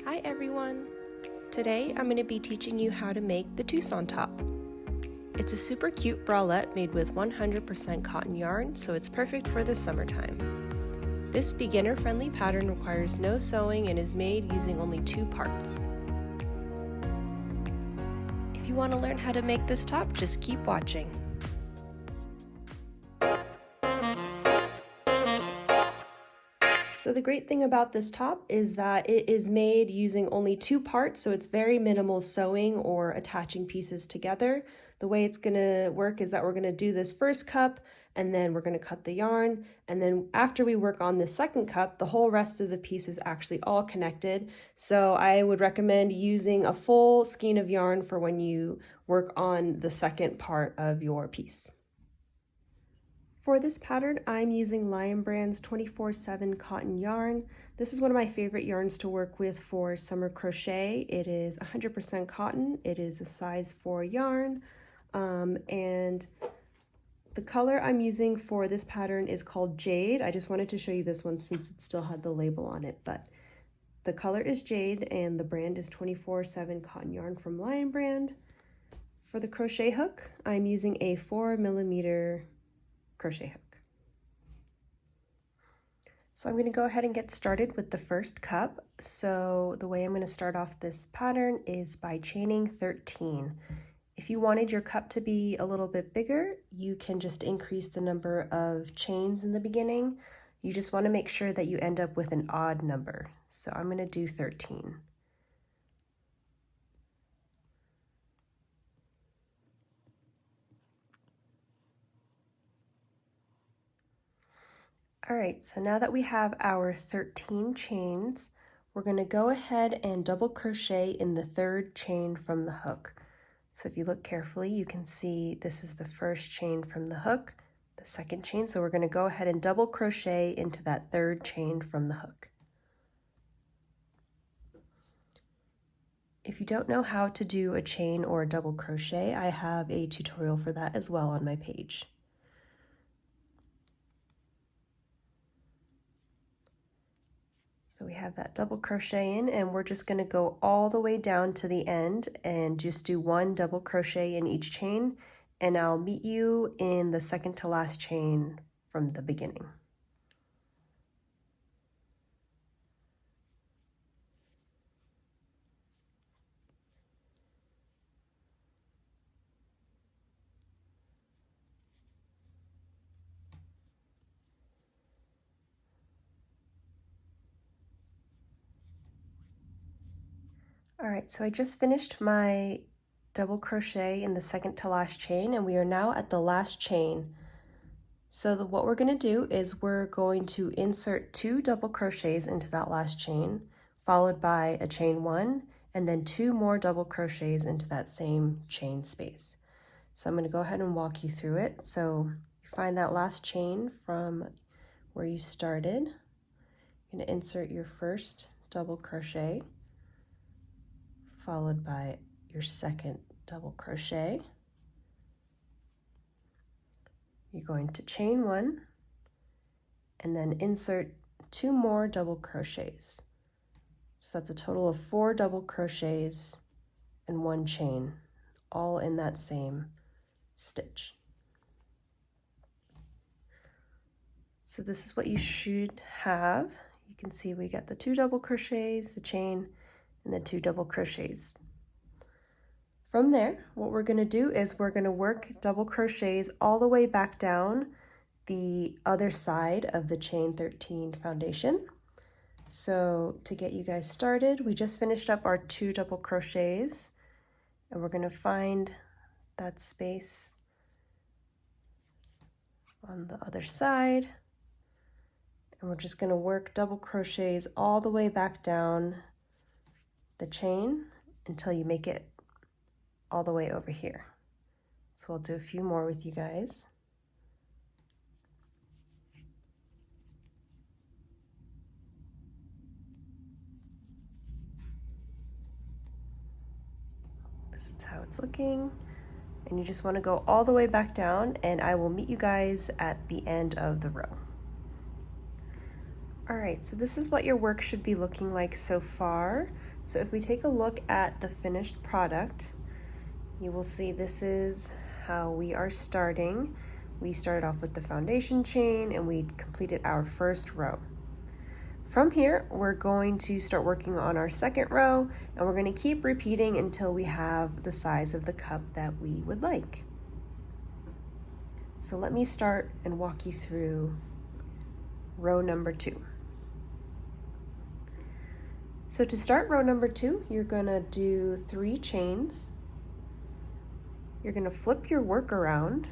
Hi everyone! Today I'm going to be teaching you how to make the Tucson top. It's a super cute bralette made with 100% cotton yarn, so it's perfect for the summertime. This beginner-friendly pattern requires no sewing and is made using only 2 parts. If you want to learn how to make this top, just keep watching. So the great thing about this top is that it is made using only 2 parts, so it's very minimal sewing or attaching pieces together. The way it's going to work is that we're going to do this first cup, and then we're going to cut the yarn, and then after we work on the second cup, the whole rest of the piece is actually all connected. So I would recommend using a full skein of yarn for when you work on the second part of your piece. For this pattern, I'm using Lion Brand's 24/7 cotton yarn. This is one of my favorite yarns to work with for summer crochet. It is 100% cotton. It is a size 4 yarn, and the color I'm using for this pattern is called Jade. I just wanted to show you this one since it still had the label on it, but the color is Jade and the brand is 24/7 cotton yarn from Lion Brand. For the crochet hook, I'm using a 4mm crochet hook. So I'm going to go ahead and get started with the first cup. So the way I'm going to start off this pattern is by chaining 13. If you wanted your cup to be a little bit bigger, you can just increase the number of chains in the beginning. You just want to make sure that you end up with an odd number. So I'm going to do 13. All right, so now that we have our 13 chains, we're going to go ahead and double crochet in the 3rd chain from the hook. So if you look carefully, you can see this is the 1st chain from the hook, the 2nd chain. So we're going to go ahead and double crochet into that 3rd chain from the hook. If you don't know how to do a chain or a double crochet, I have a tutorial for that as well on my page. So we have that double crochet in, and we're just going to go all the way down to the end and just do 1 double crochet in each chain, and I'll meet you in the 2nd to last chain from the beginning. All right, so I just finished my double crochet in the 2nd to last chain, and we are now at the last chain. So what we're going to do is we're going to insert 2 double crochets into that last chain, followed by a chain 1, and then 2 more double crochets into that same chain space. So I'm going to go ahead and walk you through it. So you find that last chain from where you started. You're going to insert your first double crochet, followed by your 2nd double crochet. You're going to chain 1 and then insert 2 more double crochets. So that's a total of 4 double crochets and 1 chain, all in that same stitch. So this is what you should have. You can see we got the 2 double crochets, the chain, and the 2 double crochets. From there, what we're going to do is we're going to work double crochets all the way back down the other side of the chain 13 foundation. So to get you guys started, we just finished up our 2 double crochets, and we're going to find that space on the other side, and we're just going to work double crochets all the way back down the chain until you make it all the way over here. So we'll do a few more with you guys. This is how it's looking. And you just want to go all the way back down, and I will meet you guys at the end of the row. All right, so this is what your work should be looking like so far. So if we take a look at the finished product, you will see this is how we are starting. We started off with the foundation chain and we completed our first row. From here, we're going to start working on our second row, and we're going to keep repeating until we have the size of the cup that we would like. So let me start and walk you through row number 2. So to start row number 2, you're going to do 3 chains. You're going to flip your work around,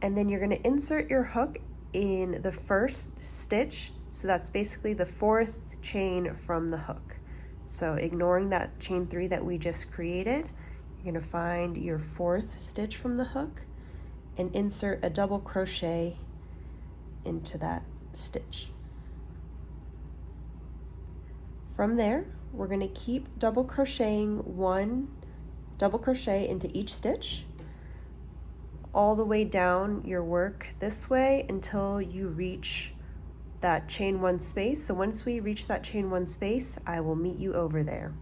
and then you're going to insert your hook in the first stitch. So that's basically the 4th chain from the hook. So ignoring that chain 3 that we just created, you're going to find your 4th stitch from the hook and insert a double crochet into that stitch. From there, we're going to keep double crocheting 1 double crochet into each stitch all the way down your work this way until you reach that chain 1 space. So once we reach that chain 1 space, I will meet you over there.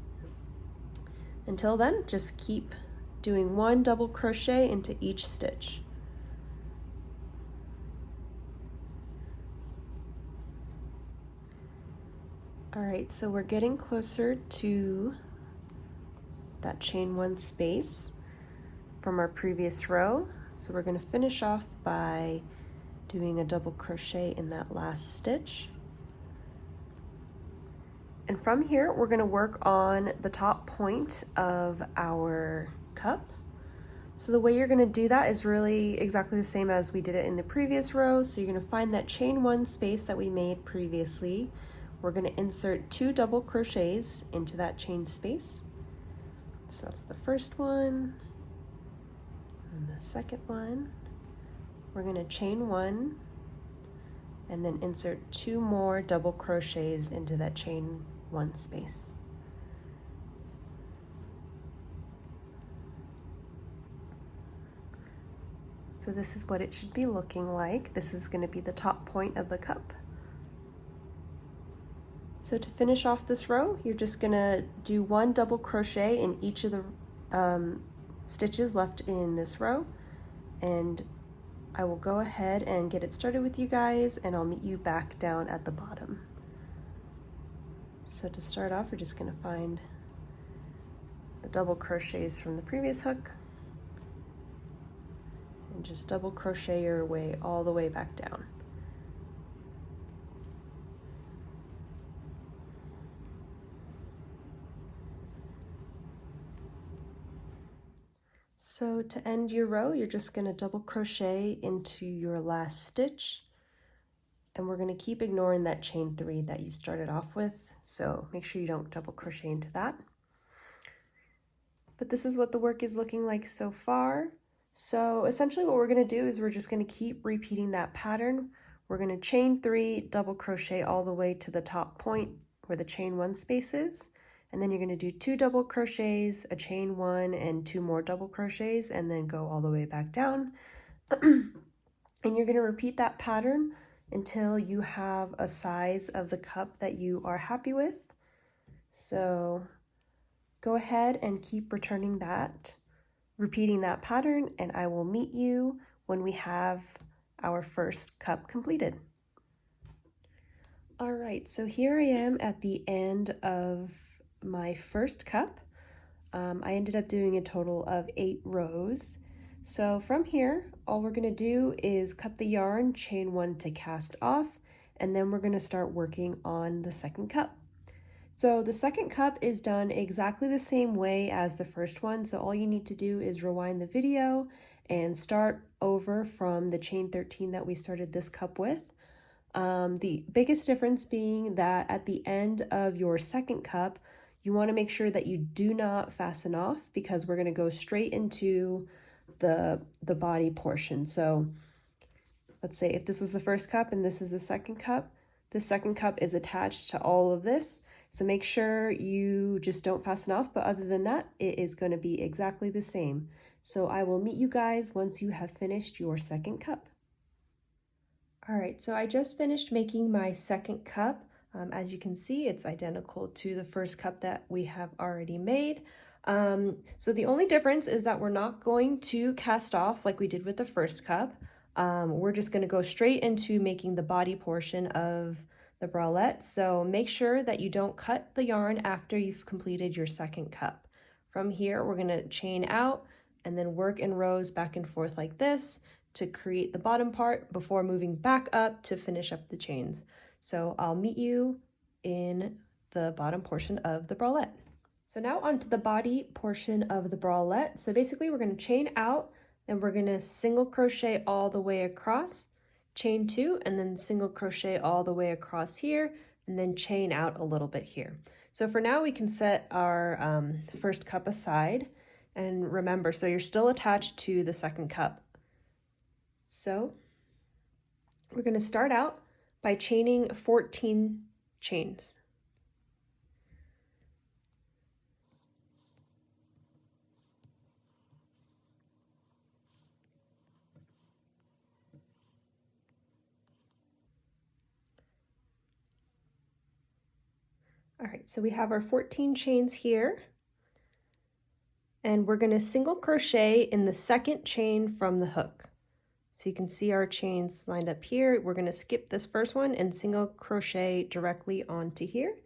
Until then, just keep doing 1 double crochet into each stitch. All right, so we're getting closer to that chain 1 space from our previous row. So we're going to finish off by doing a double crochet in that last stitch. And from here, we're going to work on the top point of our cup. So the way you're going to do that is really exactly the same as we did it in the previous row. So you're going to find that chain 1 space that we made previously. We're going to insert 2 double crochets into that chain space. So that's the first one and the second one. We're going to chain 1 and then insert 2 more double crochets into that chain 1 space. So this is what it should be looking like. This is going to be the top point of the cup. So to finish off this row, you're just going to do 1 double crochet in each of the stitches left in this row, and I will go ahead and get it started with you guys, and I'll meet you back down at the bottom. So to start off, we're just going to find the double crochets from the previous hook and just double crochet your way all the way back down. So to end your row, you're just going to double crochet into your last stitch, and we're going to keep ignoring that chain 3 that you started off with, so make sure you don't double crochet into that. But this is what the work is looking like so far. So essentially what we're going to do is we're just going to keep repeating that pattern. We're going to chain 3, double crochet all the way to the top point where the chain 1 space is. And then you're going to do 2 double crochets, a chain 1, and 2 more double crochets, and then go all the way back down. And you're going to repeat that pattern until you have a size of the cup that you are happy with. So go ahead and keep repeating that pattern, and I will meet you when we have our first cup completed. All right, so here I am at the end of my first cup. I ended up doing a total of 8 rows. So from here, all we're going to do is cut the yarn, chain 1 to cast off, and then we're going to start working on the second cup. So the second cup is done exactly the same way as the first one. So all you need to do is rewind the video and start over from the chain 13 that we started this cup with. The biggest difference being that at the end of your second cup, you want to make sure that you do not fasten off, because we're going to go straight into the body portion. So let's say if this was the first cup and this is the second cup is attached to all of this. So make sure you just don't fasten off, but other than that, it is going to be exactly the same. So I will meet you guys once you have finished your second cup. All right, so I just finished making my second cup. As you can see, it's identical to the first cup that we have already made. So the only difference is that we're not going to cast off like we did with the first cup. We're just going to go straight into making the body portion of the bralette. So make sure that you don't cut the yarn after you've completed your second cup. From here, we're going to chain out and then work in rows back and forth like this to create the bottom part before moving back up to finish up the chains. So I'll meet you in the bottom portion of the bralette. So now onto the body portion of the bralette. So basically we're going to chain out, then we're going to single crochet all the way across, chain 2, and then single crochet all the way across here, and then chain out a little bit here. So for now we can set our first cup aside, and remember, so you're still attached to the second cup. So we're going to start out by chaining 14 chains. All right, so we have our 14 chains here, and we're going to single crochet in the second chain from the hook. So you can see our chains lined up here. We're going to skip this first one and single crochet directly onto here.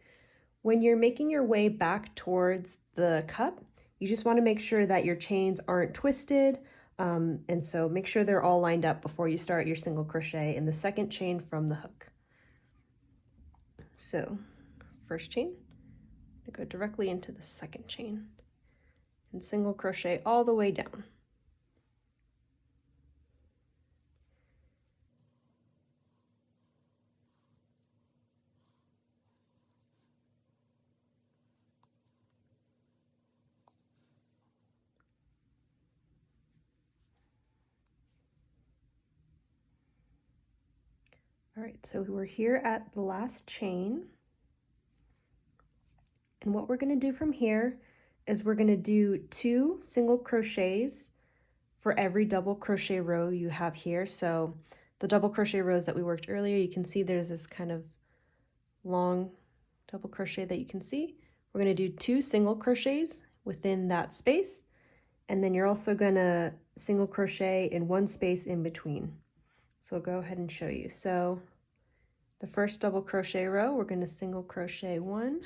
When you're making your way back towards the cup, you just want to make sure that your chains aren't twisted, and so make sure they're all lined up before you start your single crochet in the second chain from the hook. So first chain, go directly into the second chain and single crochet all the way down. All right, so we're here at the last chain. And what we're going to do from here is we're going to do 2 single crochets for every double crochet row you have here. So the double crochet rows that we worked earlier, you can see there's this kind of long double crochet that you can see. We're going to do 2 single crochets within that space, and then you're also going to single crochet in 1 space in between. So I'll go ahead and show you. So the first double crochet row, we're going to single crochet 1,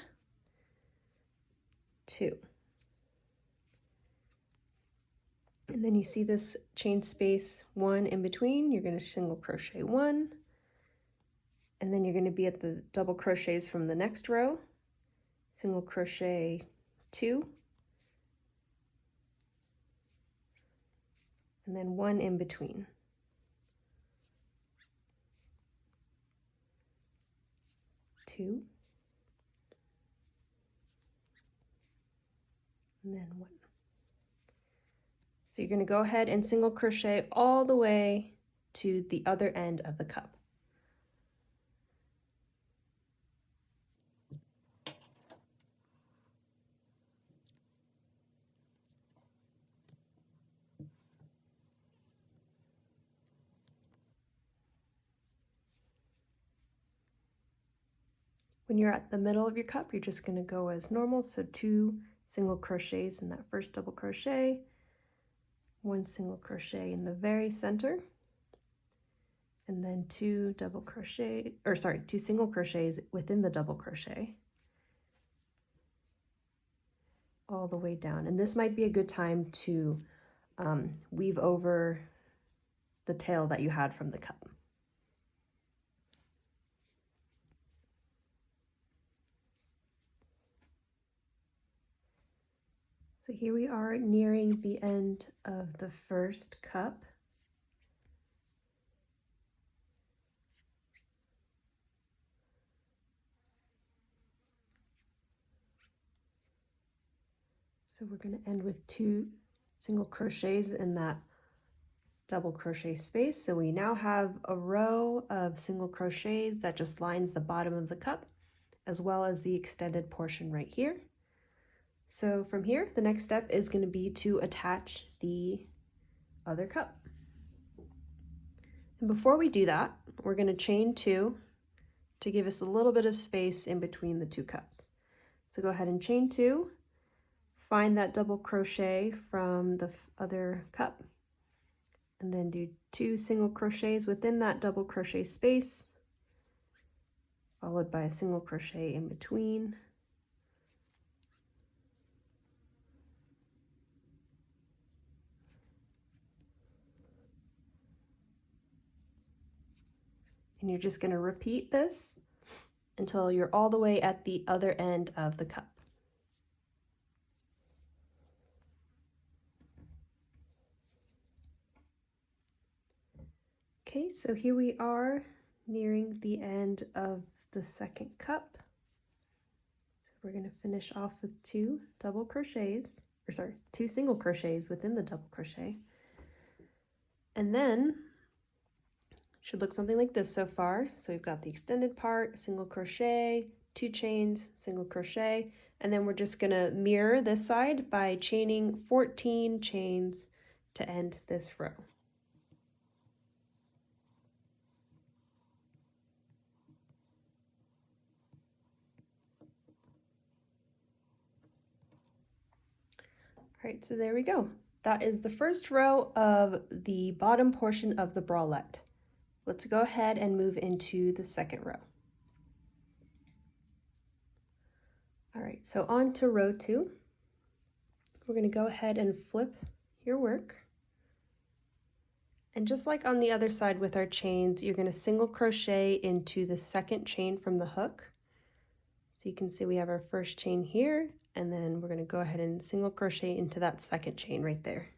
2. And then you see this chain space 1 in between, you're going to single crochet 1, and then you're going to be at the double crochets from the next row, single crochet 2, and then 1 in between. Two, and then 1. So you're going to go ahead and single crochet all the way to the other end of the cup. When you're at the middle of your cup, you're just going to go as normal, so 2 single crochets in that first double crochet, 1 single crochet in the very center, and then 2 single crochets within the double crochet all the way down. And this might be a good time to weave over the tail that you had from the cup. So here we are nearing the end of the first cup. So we're going to end with 2 single crochets in that double crochet space. So we now have a row of single crochets that just lines the bottom of the cup, as well as the extended portion right here. So from here, the next step is going to be to attach the other cup. And before we do that, we're going to chain 2 to give us a little bit of space in between the two cups. So go ahead and chain 2, find that double crochet from the other cup, and then do 2 single crochets within that double crochet space, followed by a single crochet in between. And you're just going to repeat this until you're all the way at the other end of the cup. Okay, so here we are nearing the end of the second cup. So we're going to finish off with 2 double crochets, or sorry, 2 single crochets within the double crochet. And then should look something like this so far. So we've got the extended part, single crochet, 2 chains, single crochet, and then we're just going to mirror this side by chaining 14 chains to end this row. All right, so there we go. That is the first row of the bottom portion of the bralette. Let's go ahead and move into the second row. All right, so on to row 2. We're going to go ahead and flip your work. And just like on the other side with our chains, you're going to single crochet into the second chain from the hook. So you can see we have our first chain here, and then we're going to go ahead and single crochet into that second chain right there.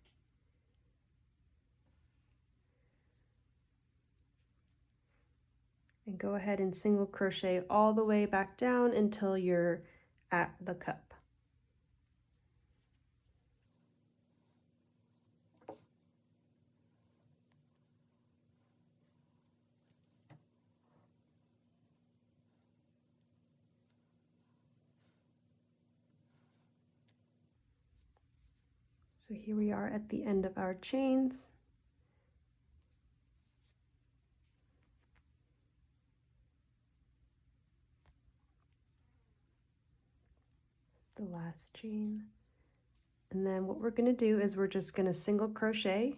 And go ahead and single crochet all the way back down until you're at the cup. So here we are at the end of our chains. The last chain, and then what we're going to do is we're just going to single crochet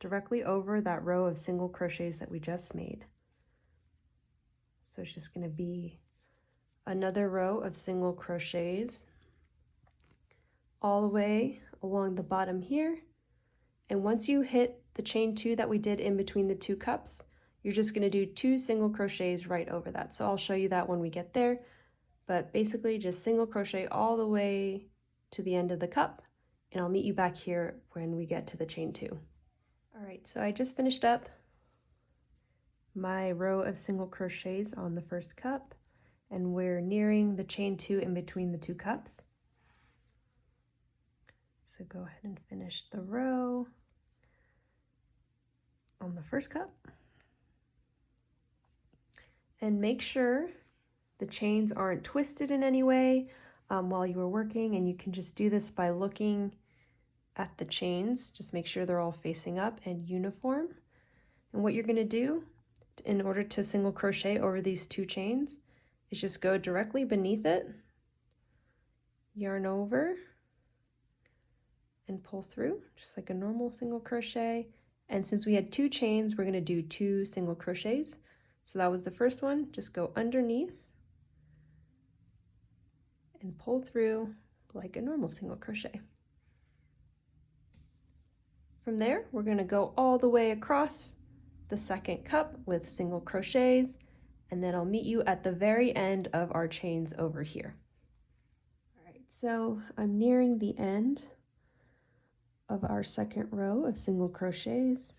directly over that row of single crochets that we just made. So it's just going to be another row of single crochets all the way along the bottom here, and once you hit the chain 2 that we did in between the 2 cups, you're just going to do 2 single crochets right over that. So I'll show you that when we get there. But basically just single crochet all the way to the end of the cup, and I'll meet you back here when we get to the chain 2. All right, so I just finished up my row of single crochets on the first cup, and we're nearing the chain 2 in between the 2 cups. So go ahead and finish the row on the first cup. And make sure the chains aren't twisted in any way while you were working, and you can just do this by looking at the chains. Just make sure they're all facing up and uniform. And what you're going to do in order to single crochet over these 2 chains is just go directly beneath it, yarn over, and pull through just like a normal single crochet. And since we had 2 chains, we're going to do 2 single crochets. So that was the first one. Just go underneath and pull through like a normal single crochet. From there, we're going to go all the way across the second cup with single crochets, and then I'll meet you at the very end of our chains over here. All right, so I'm nearing the end of our second row of single crochets.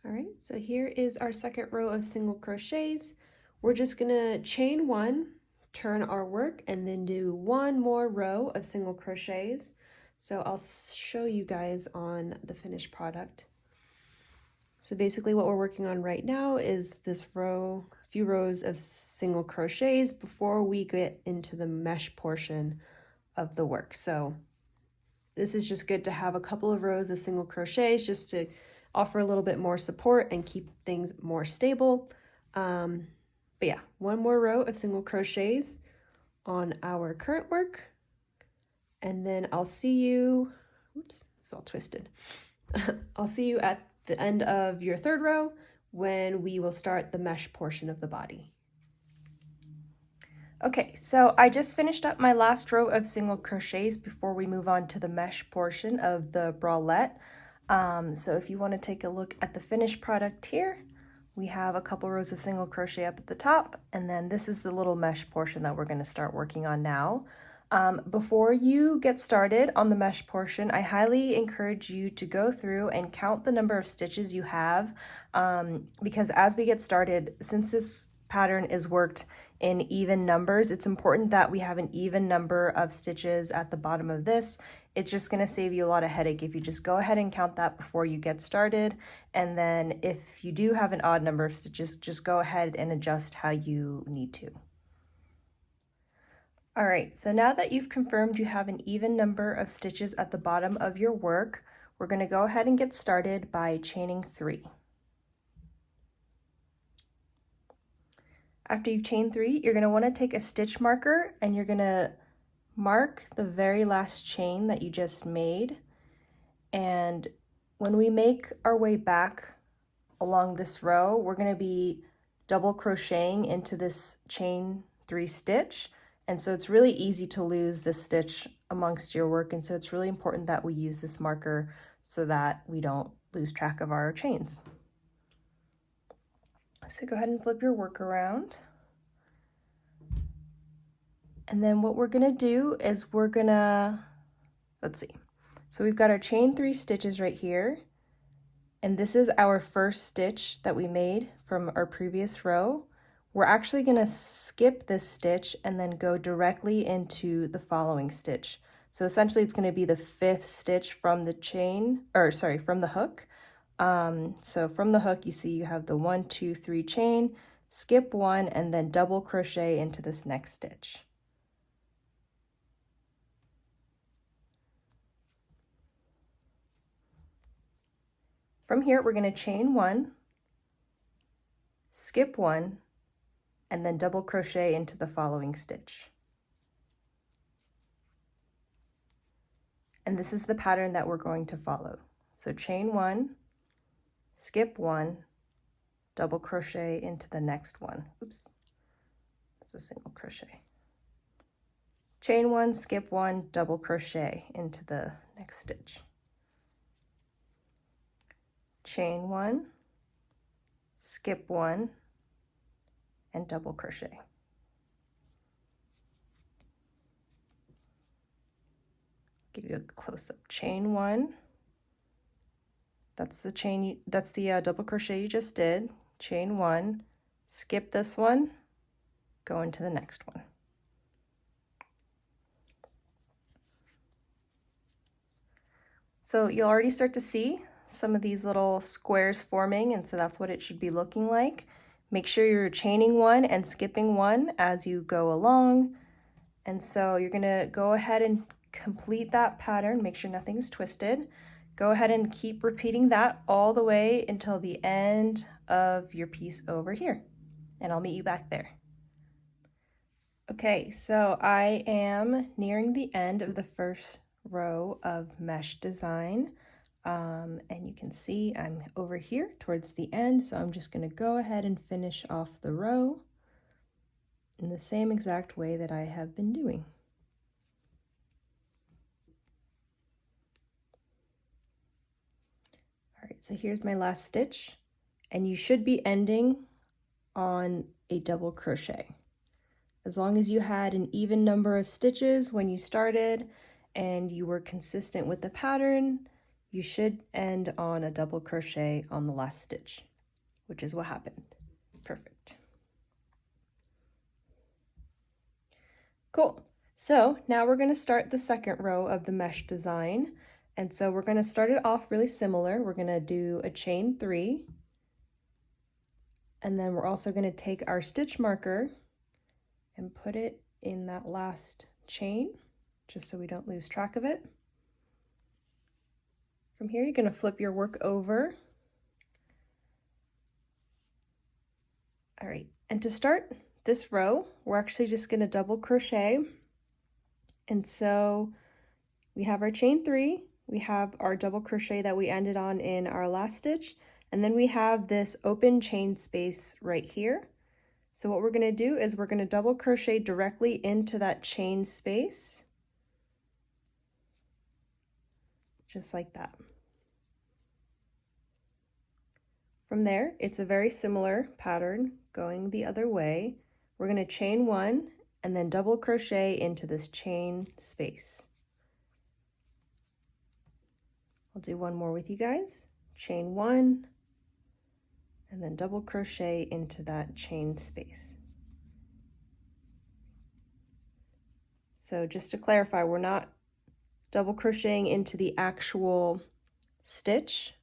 All right, so here is our second row of single crochets. We're just gonna chain 1, turn our work, and then do 1 more row of single crochets. So I'll show you guys on the finished product. So basically what we're working on right now is this few rows of single crochets before we get into the mesh portion of the work. So this is just good to have a couple of rows of single crochets just to offer a little bit more support and keep things more stable. But yeah, one more row of single crochets on our current work. And then I'll see you, oops, it's all twisted. I'll see you at the end of your third row when we will start the mesh portion of the body. Okay, so I just finished up my last row of single crochets before we move on to the mesh portion of the bralette. So if you want to take a look at the finished product here, we have a couple rows of single crochet up at the top, and then this is the little mesh portion that we're going to start working on now. Before you get started on the mesh portion, I highly encourage you to go through and count the number of stitches you have, because as we get started, since this pattern is worked in even numbers, it's important that we have an even number of stitches at the bottom of this. It's just going to save you a lot of headache if you just go ahead and count that before you get started. And then if you do have an odd number of stitches, just go ahead and adjust how you need to. All right, so now that you've confirmed you have an even number of stitches at the bottom of your work, we're going to go ahead and get started by chaining 3. After you've chained 3, you're going to want to take a stitch marker and you're going to mark the very last chain that you just made. And when we make our way back along this row, we're going to be double crocheting into this chain 3 stitch. And so it's really easy to lose this stitch amongst your work. And so it's really important that we use this marker so that we don't lose track of our chains. So go ahead and flip your work around. And then what we're gonna do is we're gonna, let's see. So we've got our chain 3 stitches right here. And this is our first stitch that we made from our previous row. We're actually gonna skip this stitch and then go directly into the following stitch. So essentially it's gonna be the 5th stitch from the chain, or sorry, from the hook. So from the hook, you see you have the 1, 2, 3 chain, skip 1, and then double crochet into this next stitch. From here, we're going to chain 1, skip 1, and then double crochet into the following stitch. And this is the pattern that we're going to follow. So chain 1, skip 1, double crochet into the next one. Oops, that's a single crochet. Chain 1, skip 1, double crochet into the next stitch. Chain 1, skip 1, and double crochet. Give you a close-up. Chain 1, that's the double crochet you just did. Chain 1, skip this one, go into the next one. So you'll already start to see some of these little squares forming, and so that's what it should be looking like. Make sure you're chaining 1 and skipping 1 as you go along. And so you're gonna go ahead and complete that pattern, make sure nothing's twisted. Go ahead and keep repeating that all the way until the end of your piece over here, and I'll meet you back there. Okay, so I am nearing the end of the first row of mesh design. And you can see I'm over here towards the end, so I'm just going to go ahead and finish off the row in the same exact way that I have been doing. All right, so here's my last stitch, and you should be ending on a double crochet. As long as you had an even number of stitches when you started and you were consistent with the pattern, you should end on a double crochet on the last stitch, which is what happened. Perfect. Cool. So now we're going to start the second row of the mesh design. And so we're going to start it off really similar. We're going to do a chain 3. And then we're also going to take our stitch marker and put it in that last chain, just so we don't lose track of it. From here, you're going to flip your work over. All right, and to start this row, we're actually just going to double crochet. And so we have our chain 3, we have our double crochet that we ended on in our last stitch, and then we have this open chain space right here. So what we're going to do is we're going to double crochet directly into that chain space, just like that. From there, it's a very similar pattern going the other way. We're going to chain 1 and then double crochet into this chain space. I'll do one more with you guys. Chain 1 and then double crochet into that chain space. So just to clarify, we're not double crocheting into the actual stitch.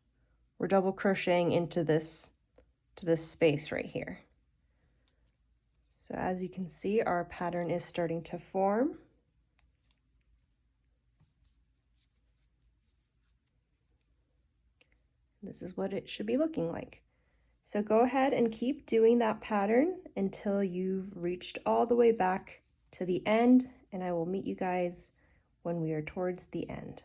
We're double crocheting into this space right here. So as you can see, our pattern is starting to form. This is what it should be looking like. So go ahead and keep doing that pattern until you've reached all the way back to the end, and I will meet you guys when we are towards the end.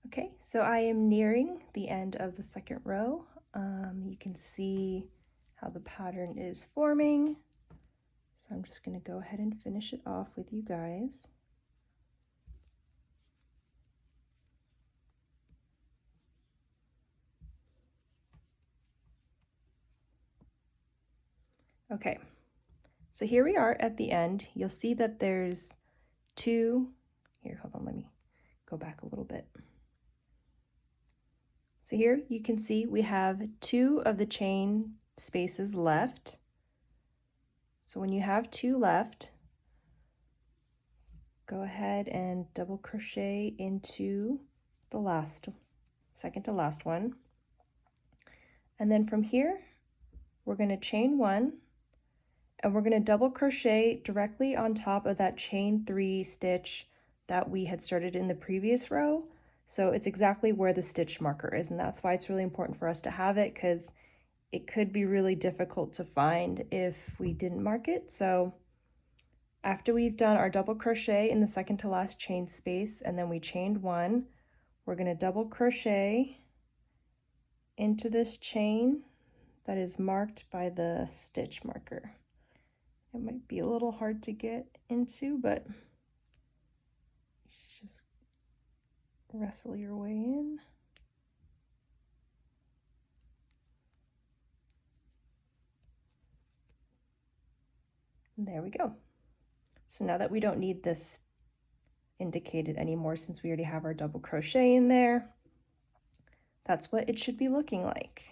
Okay, so I am nearing the end of the second row. You can see how the pattern is forming. So I'm just going to go ahead and finish it off with you guys. Okay, so here we are at the end. You'll see that there's two, here, hold on, let me go back a little bit. So here you can see we have 2 of the chain spaces left. So when you have 2 left, go ahead and double crochet into the last, second to last one. And then from here, we're going to chain 1 and we're going to double crochet directly on top of that chain 3 stitch that we had started in the previous row. So it's exactly where the stitch marker is, and that's why it's really important for us to have it, because it could be really difficult to find if we didn't mark it. So after we've done our double crochet in the second to last chain space and then we chained 1, we're going to double crochet into this chain that is marked by the stitch marker. It might be a little hard to get into, but just wrestle your way in. And there we go. So now that we don't need this indicated anymore, since we already have our double crochet in there, that's what it should be looking like.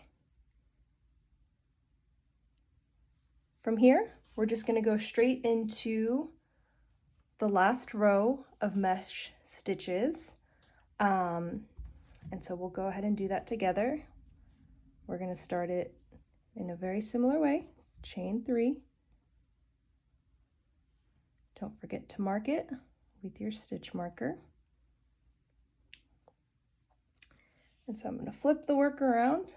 From here, we're just going to go straight into the last row of mesh stitches. And so we'll go ahead and do that together. We're going to start it in a very similar way, chain 3. Don't forget to mark it with your stitch marker. And so I'm going to flip the work around,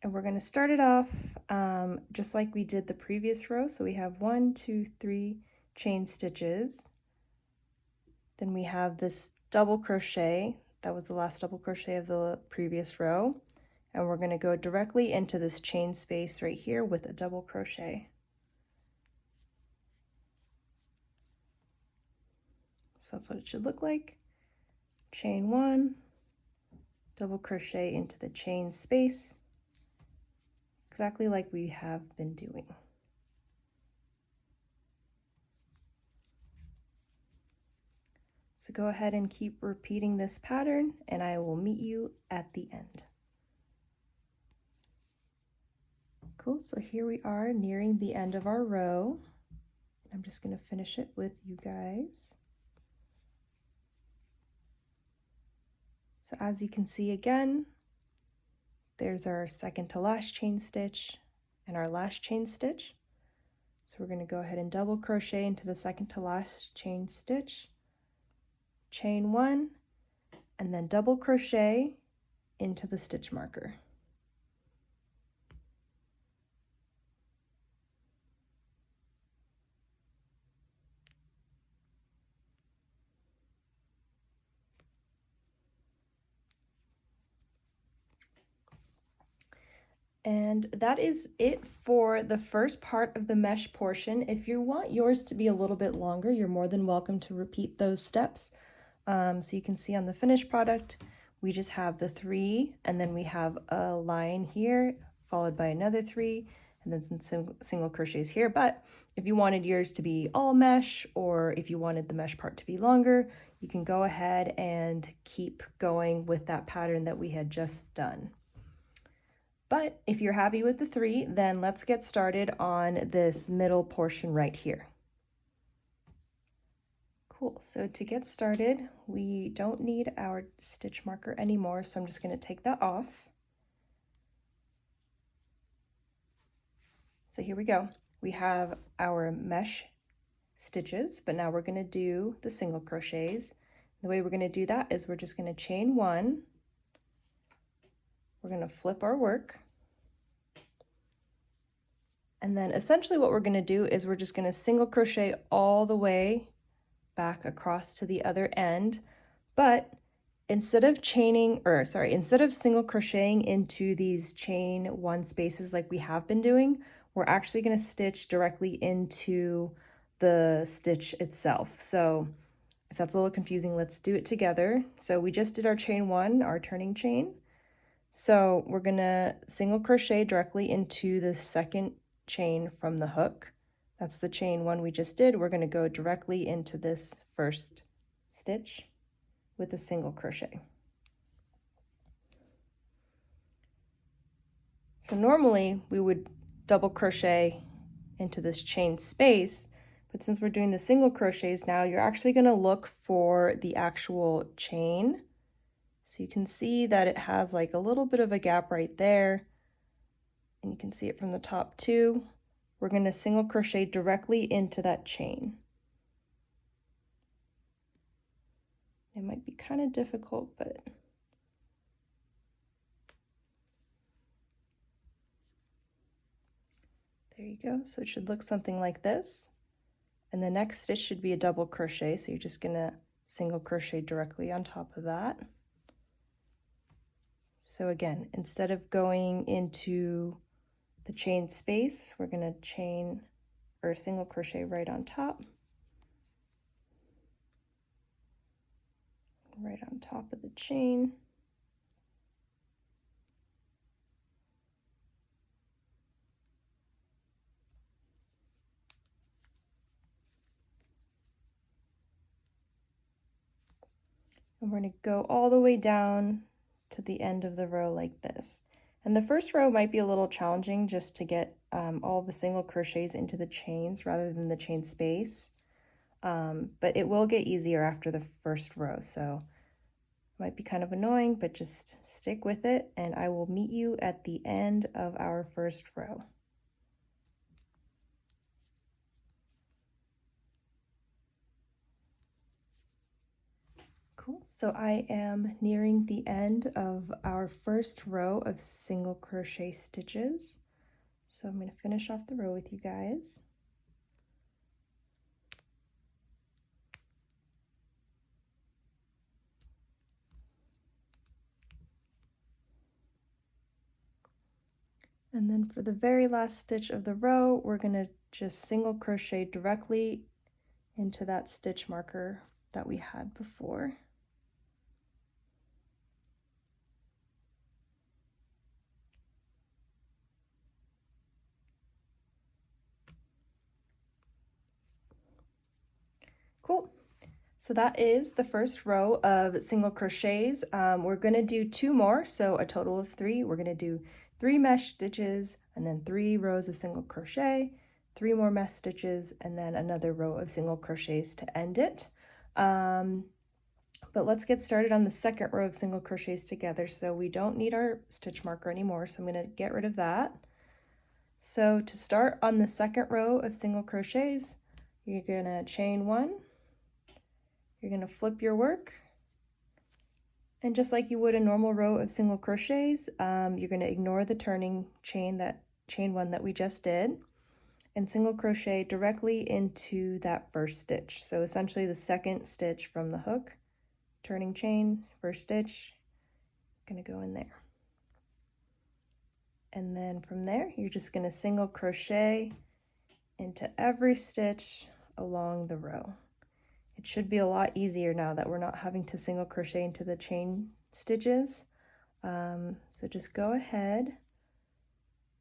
and we're going to start it off just like we did the previous row. So we have 1, 2, 3 chain stitches. Then we have this double crochet. That was the last double crochet of the previous row. And we're going to go directly into this chain space right here with a double crochet. So that's what it should look like. Chain 1, double crochet into the chain space, exactly like we have been doing. So go ahead and keep repeating this pattern, and I will meet you at the end. Cool, so here we are nearing the end of our row. I'm just going to finish it with you guys. So as you can see again, there's our second to last chain stitch and our last chain stitch. So we're going to go ahead and double crochet into the second to last chain stitch, chain 1, and then double crochet into the stitch marker. And that is it for the first part of the mesh portion. If you want yours to be a little bit longer, you're more than welcome to repeat those steps. So you can see on the finished product, we just have the 3, and then we have a line here, followed by another 3, and then some single crochets here. But if you wanted yours to be all mesh, or if you wanted the mesh part to be longer, you can go ahead and keep going with that pattern that we had just done. But if you're happy with the 3, then let's get started on this middle portion right here. Cool, so to get started, we don't need our stitch marker anymore, so I'm just going to take that off. So here we go. We have our mesh stitches, but now we're going to do the single crochets. The way we're going to do that is we're just going to chain 1. We're going to flip our work. And then essentially what we're going to do is we're just going to single crochet all the way back across to the other end. But instead of instead of single crocheting into these chain 1 spaces like we have been doing, we're actually going to stitch directly into the stitch itself. So if that's a little confusing, let's do it together. So we just did our chain 1, our turning chain. So we're going to single crochet directly into the second chain from the hook. That's the chain 1 we just did. We're going to go directly into this first stitch with a single crochet. So normally we would double crochet into this chain space, but since we're doing the single crochets now, you're actually going to look for the actual chain. So you can see that it has like a little bit of a gap right there, and you can see it from the top too. We're going to single crochet directly into that chain. It might be kind of difficult, but there you go. So it should look something like this. And the next stitch should be a double crochet, so you're just going to single crochet directly on top of that. So again, instead of going into the chain space, we're going to chain or single crochet right on top. Right on top of the chain. And we're going to go all the way down to the end of the row like this. And the first row might be a little challenging just to get all the single crochets into the chains rather than the chain space. But it will get easier after the first row, so it might be kind of annoying, but just stick with it, and I will meet you at the end of our first row. Cool, so I am nearing the end of our first row of single crochet stitches. So I'm going to finish off the row with you guys. And then for the very last stitch of the row, we're going to just single crochet directly into that stitch marker that we had before. Cool. So that is the first row of single crochets. We're going to do 2 more, so a total of 3. We're going to do 3 mesh stitches, and then 3 rows of single crochet, 3 more mesh stitches, and then another row of single crochets to end it. But let's get started on the second row of single crochets together. So we don't need our stitch marker anymore, so I'm going to get rid of that. So to start on the second row of single crochets, you're going to chain 1, you're going to flip your work, and just like you would a normal row of single crochets, you're going to ignore the turning chain, that chain 1 that we just did, and single crochet directly into that first stitch. So essentially the second stitch from the hook, turning chain, first stitch, going to go in there. And then from there, you're just going to single crochet into every stitch along the row. It should be a lot easier now that we're not having to single crochet into the chain stitches. So just go ahead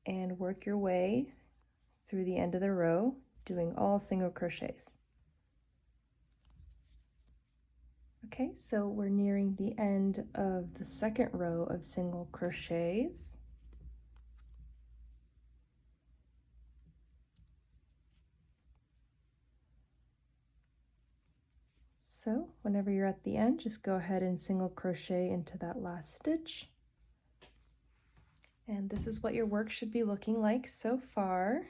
and work your way through the end of the row, doing all single crochets. Okay, so we're nearing the end of the second row of single crochets. So whenever you're at the end, just go ahead and single crochet into that last stitch. And this is what your work should be looking like so far.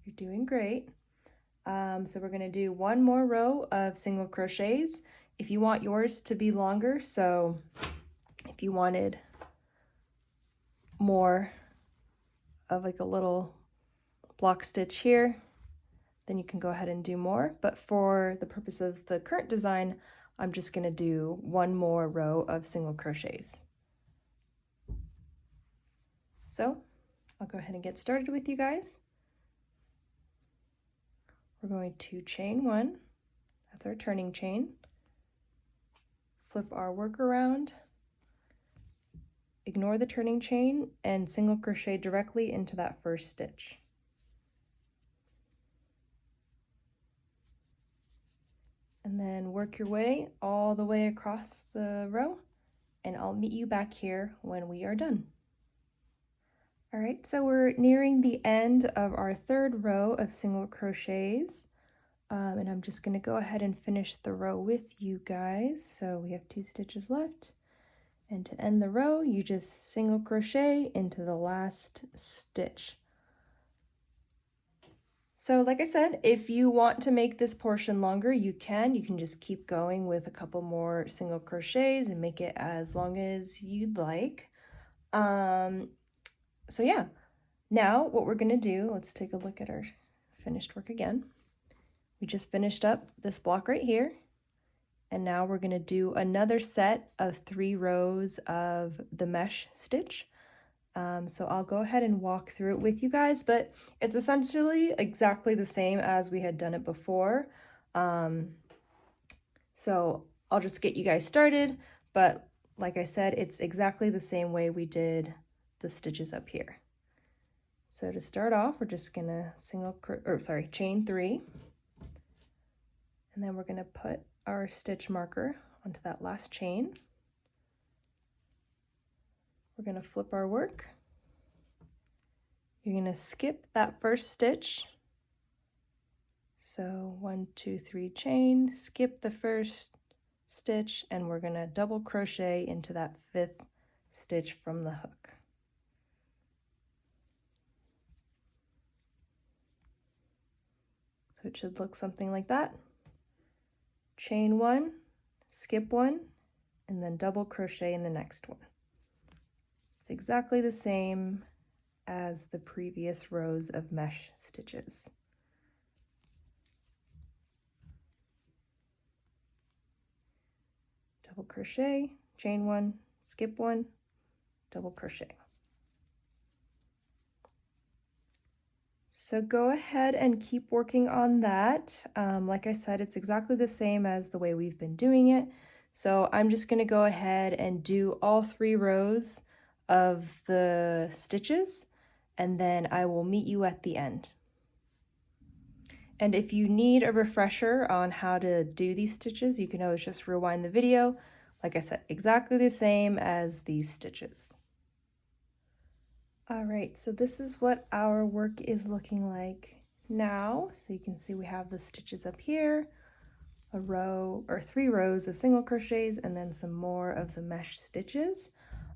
You're doing great. So we're going to do one more row of single crochets. If you want yours to be longer, so if you wanted more of like a little block stitch here, then you can go ahead and do more. But for the purpose of the current design, I'm just going to do one more row of single crochets. So I'll go ahead and get started with you guys. We're going to chain 1, that's our turning chain, flip our work around, ignore the turning chain, and single crochet directly into that first stitch. And then work your way all the way across the row, and I'll meet you back here when we are done. All right, so we're nearing the end of our third row of single crochets, and I'm just going to go ahead and finish the row with you guys. So we have 2 stitches left, and to end the row, you just single crochet into the last stitch. So like I said, if you want to make this portion longer, you can just keep going with a couple more single crochets and make it as long as you'd like. So yeah, now what we're going to do, let's take a look at our finished work again. We just finished up this block right here, and now we're going to do another set of 3 rows of the mesh stitch. So I'll go ahead and walk through it with you guys, but it's essentially exactly the same as we had done it before. So I'll just get you guys started, but like I said, it's exactly the same way we did the stitches up here. So to start off, we're just gonna chain 3, and then we're gonna put our stitch marker onto that last chain. We're gonna flip our work. You're gonna skip that first stitch. So 1, 2, 3 chain, skip the first stitch, and we're gonna double crochet into that 5th stitch from the hook. So it should look something like that. Chain 1, skip 1, and then double crochet in the next one. It's exactly the same as the previous rows of mesh stitches. Double crochet, chain 1, skip 1, double crochet. So go ahead and keep working on that. Like I said, it's exactly the same as the way we've been doing it. So I'm just going to go ahead and do all 3 rows of the stitches, and then I will meet you at the end. And if you need a refresher on how to do these stitches, you can always just rewind the video. Like I said, exactly the same as these stitches. All right, so this is what our work is looking like now. So you can see we have the stitches up here, a row or 3 rows of single crochets, and then some more of the mesh stitches.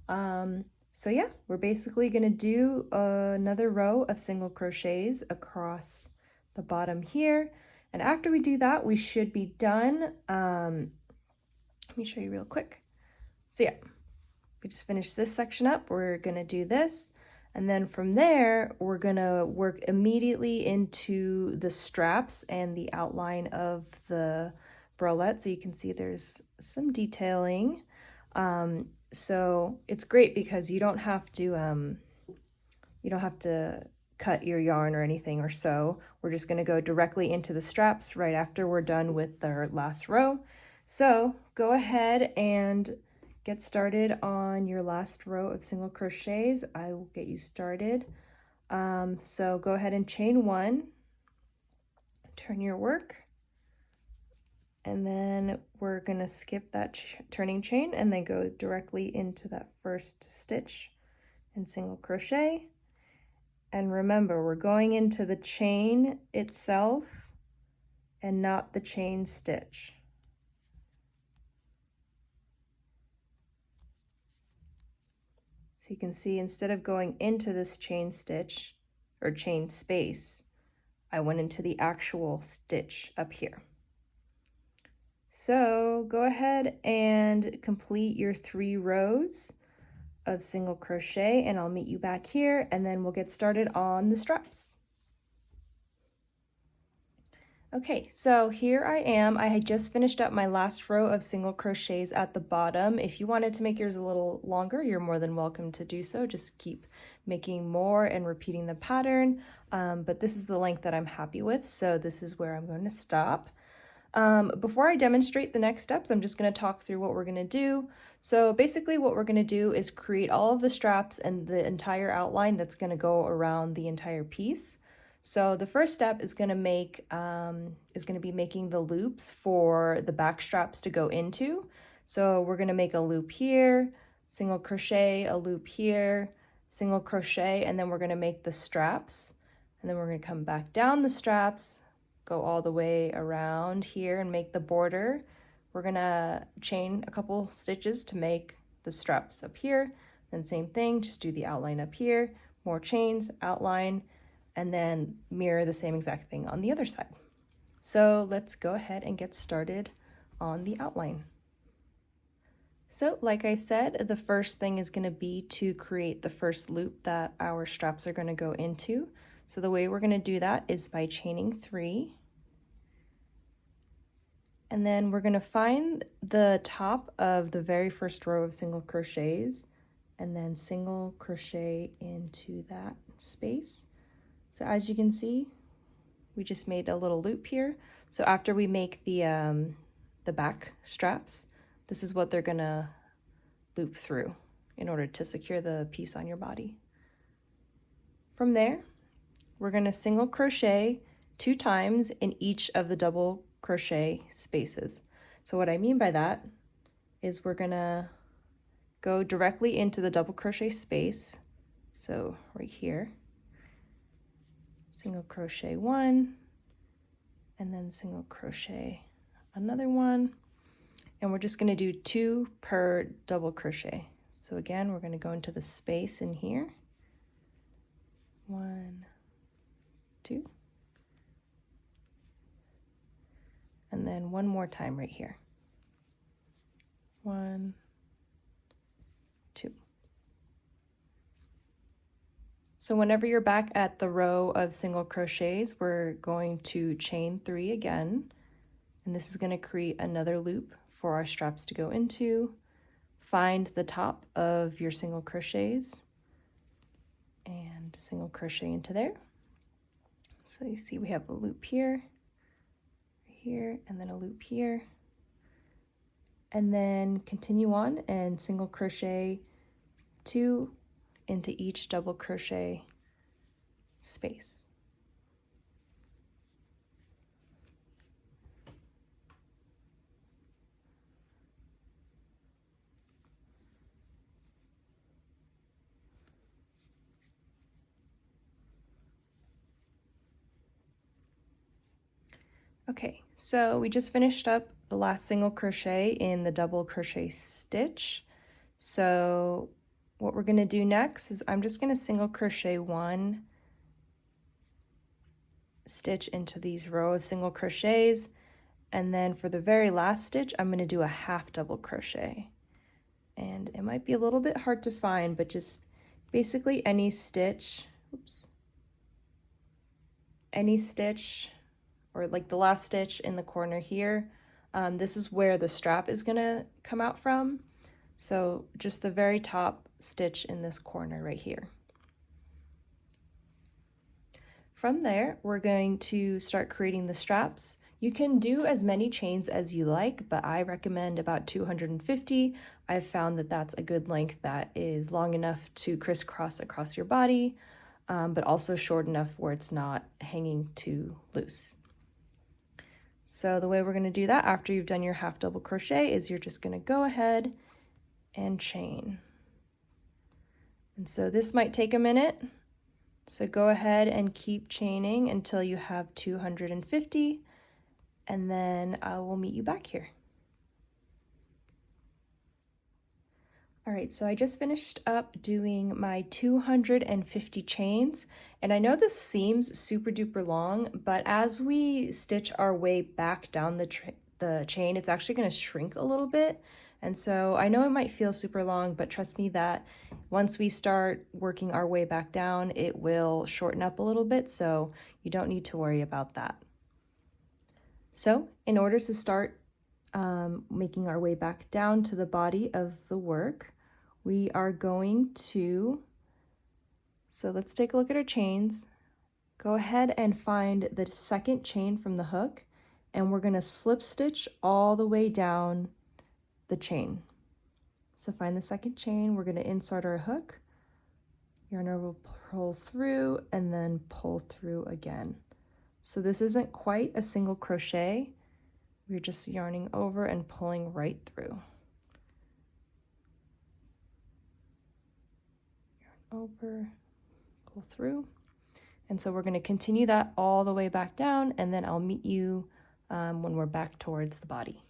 So yeah, we're basically going to do another row of single crochets across the bottom here. And after we do that, we should be done. Let me show you real quick. So yeah, we just finished this section up. We're going to do this. And then from there, we're going to work immediately into the straps and the outline of the bralette. So you can see there's some detailing. So it's great because you don't have to cut your yarn or anything or sew. We're just going to go directly into the straps right after we're done with the last row. So go ahead and get started on your last row of single crochets. I will get you started. So go ahead and chain 1, turn your work, and then we're going to skip that turning chain and then go directly into that first stitch and single crochet. And remember, we're going into the chain itself and not the chain stitch. So you can see instead of going into this chain stitch or chain space, I went into the actual stitch up here. So go ahead and complete your 3 rows of single crochet, and I'll meet you back here, and then we'll get started on the straps. Okay, so here I am. I had just finished up my last row of single crochets at the bottom. If you wanted to make yours a little longer, you're more than welcome to do so. Just keep making more and repeating the pattern. But this is the length that I'm happy with, so this is where I'm going to stop. Before I demonstrate the next steps, I'm just going to talk through what we're going to do. So basically what we're going to do is create all of the straps and the entire outline that's going to go around the entire piece. So the first step is going to be making the loops for the back straps to go into. So we're going to make a loop here, single crochet, a loop here, single crochet, and then we're going to make the straps. And then we're going to come back down the straps, go all the way around here and make the border. We're going to chain a couple stitches to make the straps up here. Then same thing, just do the outline up here, more chains, outline, and then mirror the same exact thing on the other side. So let's go ahead and get started on the outline. So like I said, the first thing is going to be to create the first loop that our straps are going to go into. So the way we're going to do that is by chaining 3. And then we're going to find the top of the very first row of single crochets and then single crochet into that space. So as you can see, we just made a little loop here. So after we make the back straps, this is what they're gonna loop through in order to secure the piece on your body. From there, we're gonna single crochet 2 times in each of the double crochet spaces. So what I mean by that is we're gonna go directly into the double crochet space. So right here, single crochet 1, and then single crochet another one, and we're just going to do 2 per double crochet. So again, we're going to go into the space in here, 1, 2, and then one more time right here, 1, 2. So whenever you're back at the row of single crochets, we're going to chain 3 again, and this is going to create another loop for our straps to go into. Find the top of your single crochets and single crochet into there. So you see we have a loop here, here, and then a loop here. And then continue on and single crochet 2 into each double crochet space. Okay, so we just finished up the last single crochet in the double crochet stitch. So what we're going to do next is I'm just going to single crochet one stitch into these row of single crochets, and then for the very last stitch I'm going to do a half double crochet. And it might be a little bit hard to find, but just basically any stitch, any stitch, or like the last stitch in the corner here, this is where the strap is gonna come out from. So just the very top stitch in this corner right here. From there, we're going to start creating the straps. You can do as many chains as you like, but I recommend about 250. I've found that that's a good length that is long enough to crisscross across your body, but also short enough where it's not hanging too loose. So the way we're going to do that after you've done your half double crochet is you're just going to go ahead and chain. And so this might take a minute. So go ahead and keep chaining until you have 250, and then I will meet you back here. All right, so I just finished up doing my 250 chains, and I know this seems super duper long, but as we stitch our way back down the chain, it's actually going to shrink a little bit. And so I know it might feel super long, but trust me that once we start working our way back down, it will shorten up a little bit, so you don't need to worry about that. So in order to start making our way back down to the body of the work, we are going to, so let's take a look at our chains. Go ahead and find the second chain from the hook, and we're going to slip stitch all the way down the chain. So find the second chain, we're going to insert our hook, yarn over, pull through, and then pull through again. So this isn't quite a single crochet, we're just yarning over and pulling right through. Yarn over, pull through. And so we're going to continue that all the way back down, and then I'll meet you when we're back towards the body.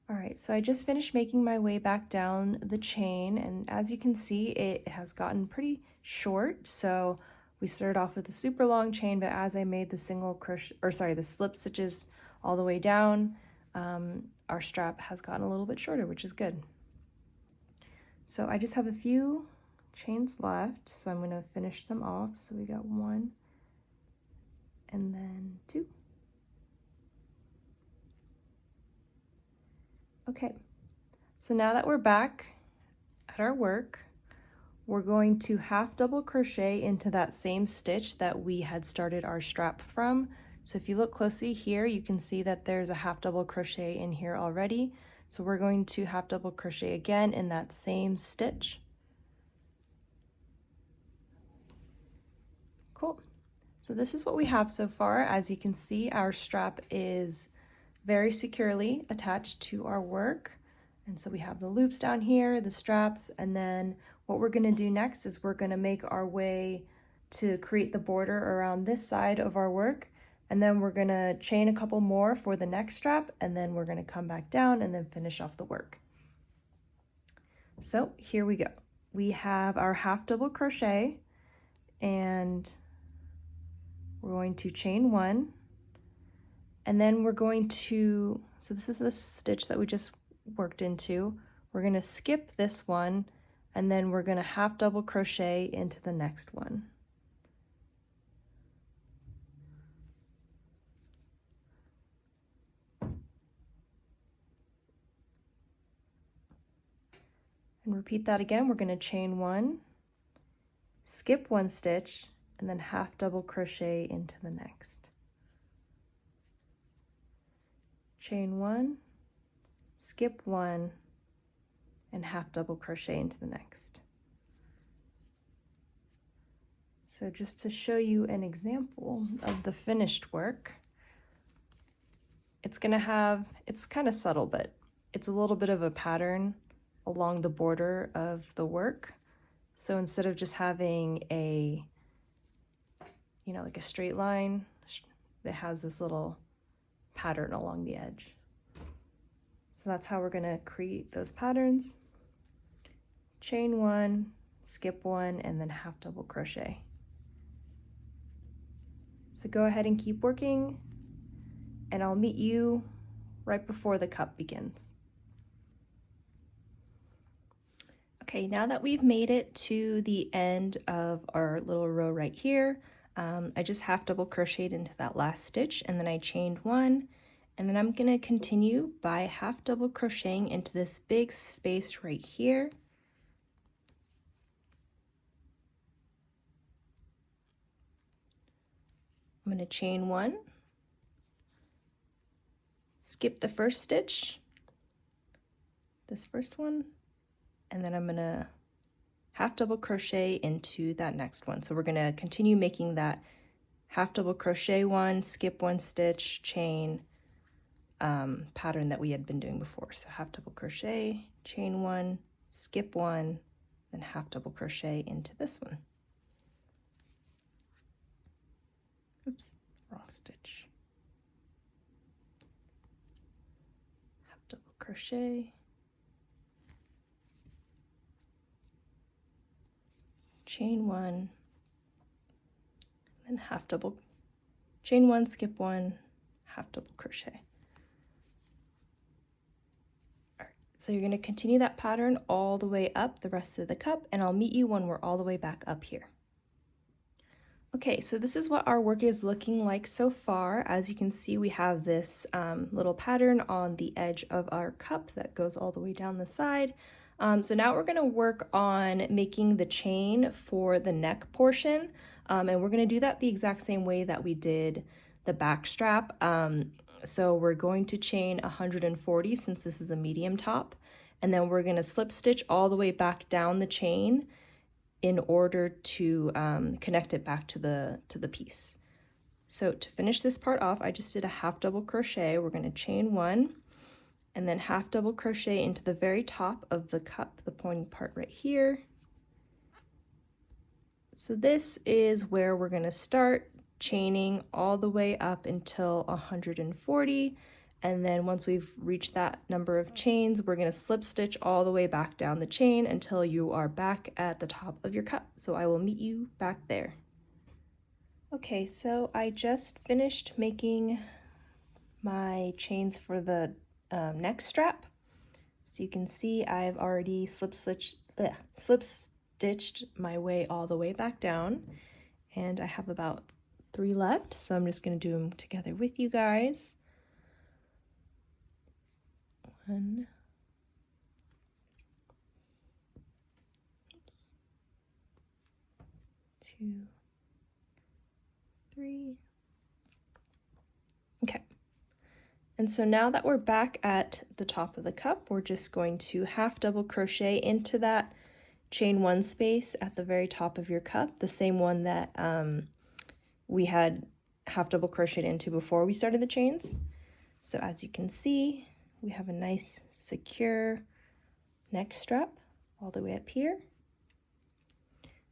All right, so I just finished making my way back down the chain, and as you can see, it has gotten pretty short. So we started off with a super long chain, but as I made the single crochet, or sorry, the slip stitches all the way down, our strap has gotten a little bit shorter, which is good. So I just have a few chains left, so I'm going to finish them off. So we got 1 and then 2. Okay, so now that we're back at our work, we're going to half double crochet into that same stitch that we had started our strap from. So if you look closely here, you can see that there's a half double crochet in here already. So we're going to half double crochet again in that same stitch. Cool. So this is what we have so far. As you can see, our strap is very securely attached to our work. And so we have the loops down here, the straps, and then what we're going to do next is we're going to make our way to create the border around this side of our work, and then we're going to chain a couple more for the next strap, and then we're going to come back down and then finish off the work. So here we go. We have our half double crochet, and we're going to chain 1, and then we're going to, so this is the stitch that we just worked into. We're going to skip this one, and then we're going to half double crochet into the next one. And repeat that again. We're going to chain 1, skip 1 stitch, and then half double crochet into the next. Chain 1, skip 1, and half double crochet into the next. So just to show you an example of the finished work, it's kind of subtle, but it's a little bit of a pattern along the border of the work. So instead of just having a, like a straight line, it has this little pattern along the edge. So that's how we're going to create those patterns. Chain 1, skip 1, and then half double crochet. So go ahead and keep working, and I'll meet you right before the cup begins. Okay, now that we've made it to the end of our little row right here, I just half double crocheted into that last stitch, and then I chained 1, and then I'm going to continue by half double crocheting into this big space right here. I'm going to chain 1, skip the first stitch, this first one, and then I'm going to half double crochet into that next one. So we're going to continue making that half double crochet 1, skip 1 stitch, chain pattern that we had been doing before. So half double crochet, chain 1, skip 1, then half double crochet into this one. Oops, wrong stitch. Half double crochet, chain 1, then half double, chain 1, skip 1, half double crochet. All right, so you're going to continue that pattern all the way up the rest of the cup, and I'll meet you when we're all the way back up here. Okay, so this is what our work is looking like so far. As you can see, we have this little pattern on the edge of our cup that goes all the way down the side. So now we're going to work on making the chain for the neck portion, and we're going to do that the exact same way that we did the back strap. So we're going to chain 140 since this is a medium top, and then we're going to slip stitch all the way back down the chain in order to connect it back to the piece. So to finish this part off, I just did a half double crochet. We're going to chain 1 and then half double crochet into the very top of the cup, the pointy part right here. So this is where we're going to start chaining all the way up until 140, and then once we've reached that number of chains, we're going to slip stitch all the way back down the chain until you are back at the top of your cup. So I will meet you back there. Okay, so I just finished making my chains for the neck strap. So you can see I've already slip stitched my way all the way back down, and I have about 3 left, so I'm just going to do them together with you guys. 1, 2, 3. Okay. And so now that we're back at the top of the cup, we're just going to half double crochet into that chain 1 space at the very top of your cup, the same one that we had half double crocheted into before we started the chains. So as you can see, we have a nice secure neck strap all the way up here.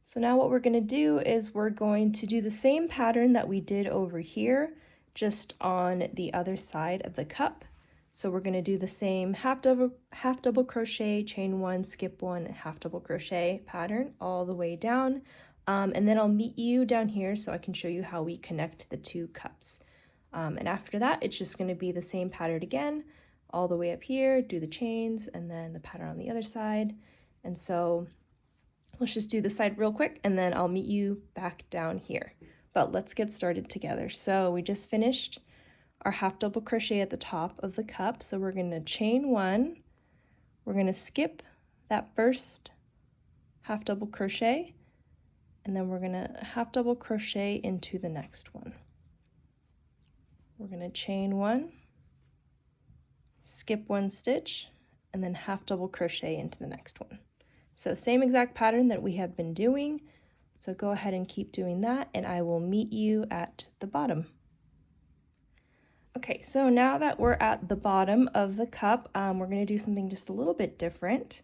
So now what we're going to do is we're going to do the same pattern that we did over here, just on the other side of the cup. So we're going to do the same half double crochet, chain 1, skip 1, half double crochet pattern all the way down. And then I'll meet you down here so I can show you how we connect the 2 cups. And after that, it's just going to be the same pattern again, all the way up here, do the chains, and then the pattern on the other side. And so let's just do this side real quick, and then I'll meet you back down here. But let's get started together. So we just finished our half double crochet at the top of the cup. So we're going to chain 1, we're going to skip that first half double crochet, and then we're going to half double crochet into the next one. We're going to chain 1, skip 1 stitch, and then half double crochet into the next one. So same exact pattern that we have been doing. So go ahead and keep doing that, and I will meet you at the bottom. Okay, so now that we're at the bottom of the cup, we're going to do something just a little bit different.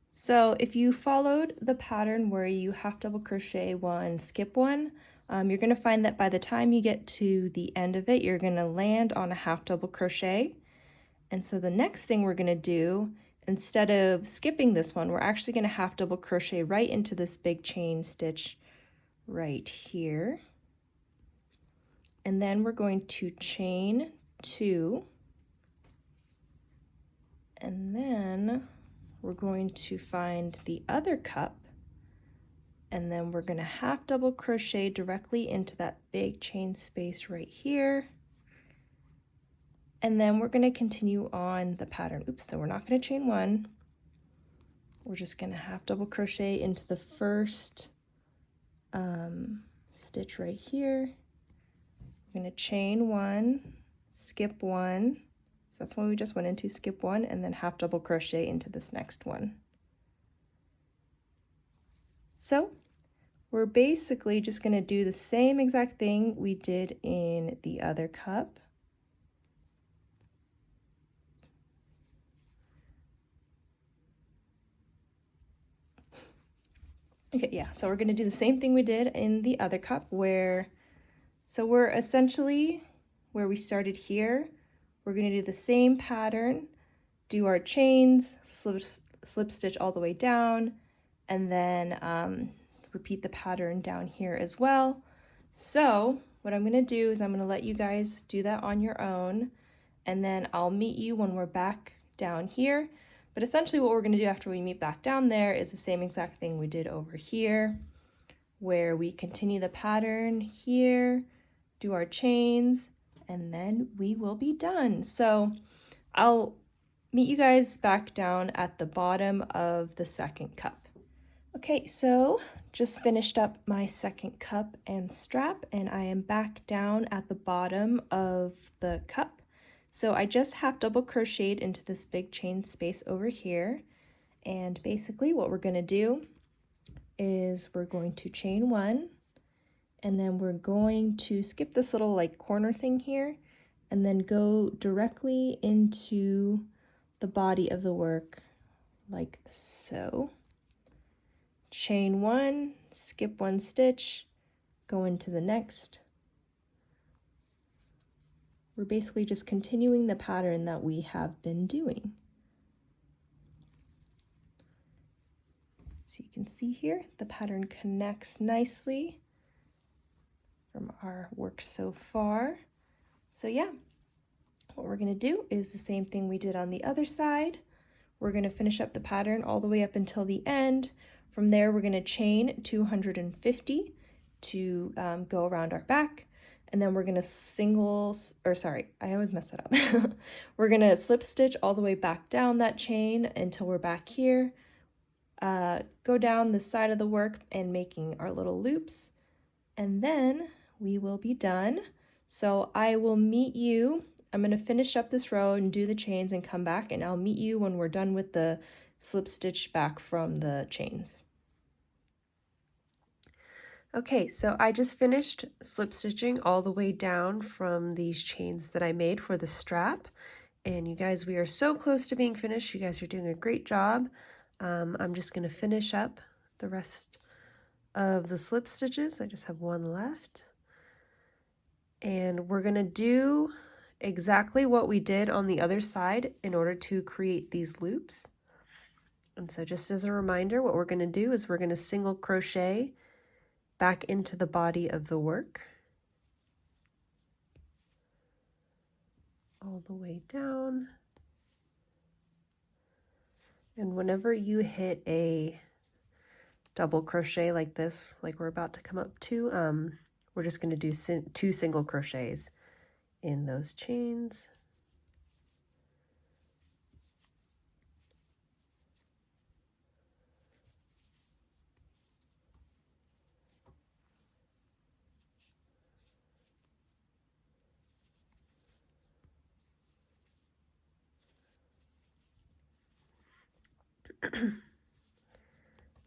So if you followed the pattern where you half double crochet 1, skip 1, You're going to find that by the time you get to the end of it, you're going to land on a half double crochet. And so the next thing we're going to do, instead of skipping this one, we're actually going to half double crochet right into this big chain stitch right here. And then we're going to chain 2. And then we're going to find the other cup, and then we're going to half double crochet directly into that big chain space right here. And then we're going to continue on the pattern. Oops, so we're not going to chain 1. We're just going to half double crochet into the first stitch right here. We're going to chain 1, skip 1. So that's what we just went into, skip 1, and then half double crochet into this next one. So we're basically just going to do the same exact thing we did in the other cup. Okay, yeah, so we're going to do the same thing we did in the other cup so we're essentially where we started here. We're going to do the same pattern, do our chains, slip stitch all the way down, and then repeat the pattern down here as well. So what I'm going to do is I'm going to let you guys do that on your own, and then I'll meet you when we're back down here. But essentially what we're going to do after we meet back down there is the same exact thing we did over here, where we continue the pattern here, do our chains, and then we will be done. So I'll meet you guys back down at the bottom of the second cup. Okay, so just finished up my second cup and strap, and I am back down at the bottom of the cup. So I just half double crocheted into this big chain space over here, and basically what we're going to do is we're going to chain 1, and then we're going to skip this little like corner thing here, and then go directly into the body of the work like so. Chain 1, skip 1 stitch, go into the next. We're basically just continuing the pattern that we have been doing. So you can see here, the pattern connects nicely from our work so far. So yeah, what we're going to do is the same thing we did on the other side. We're going to finish up the pattern all the way up until the end. From there, we're going to chain 250 to go around our back. And then we're going to I always mess that up. We're going to slip stitch all the way back down that chain until we're back here. Go down the side of the work and making our little loops. And then we will be done. So I will meet you. I'm going to finish up this row and do the chains and come back, and I'll meet you when we're done with the slip stitch back from the chains. Okay, so I just finished slip stitching all the way down from these chains that I made for the strap. And you guys, we are so close to being finished. You guys are doing a great job. I'm just going to finish up the rest of the slip stitches. I just have one left. And we're going to do exactly what we did on the other side in order to create these loops. And so just as a reminder, what we're going to do is we're going to single crochet back into the body of the work all the way down. And whenever you hit a double crochet like this, like we're about to come up to, we're just going to do 2 single crochets in those chains.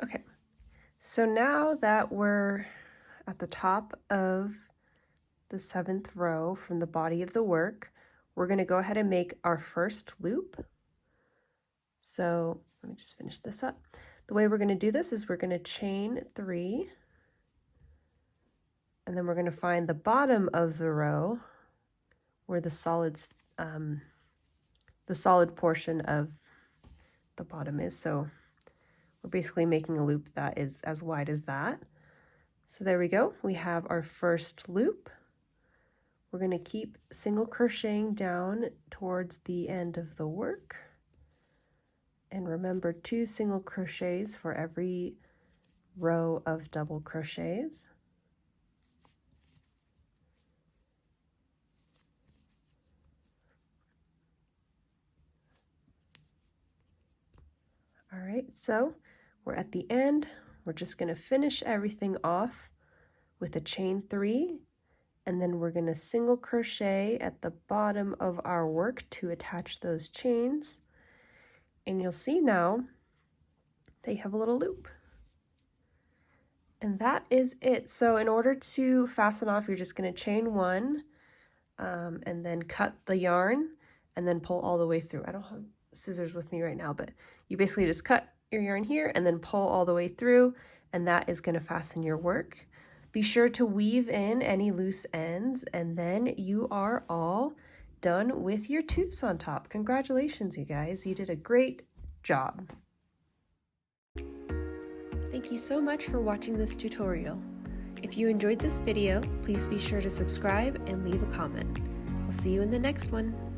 Okay, so now that we're at the top of the 7th row from the body of the work, we're going to go ahead and make our first loop. So let me just finish this up. The way we're going to do this is we're going to chain 3, And then we're going to find the bottom of the row where the solid portion of the bottom is. So we're basically making a loop that is as wide as that. So there we go. We have our first loop. We're going to keep single crocheting down towards the end of the work. And remember 2 single crochets for every row of double crochets. All right, so we're at the end. We're just going to finish everything off with a chain 3, and then we're going to single crochet at the bottom of our work to attach those chains. And you'll see now they have a little loop. And that is it. So in order to fasten off, you're just going to chain 1 and then cut the yarn and then pull all the way through. I don't have scissors with me right now, but you basically just cut your yarn here and then pull all the way through, and that is going to fasten your work. Be sure to weave in any loose ends, and then you are all done with your Tucson top. Congratulations, you guys. You did a great job. Thank you so much for watching this tutorial. If you enjoyed this video, please be sure to subscribe and leave a comment. I'll see you in the next one.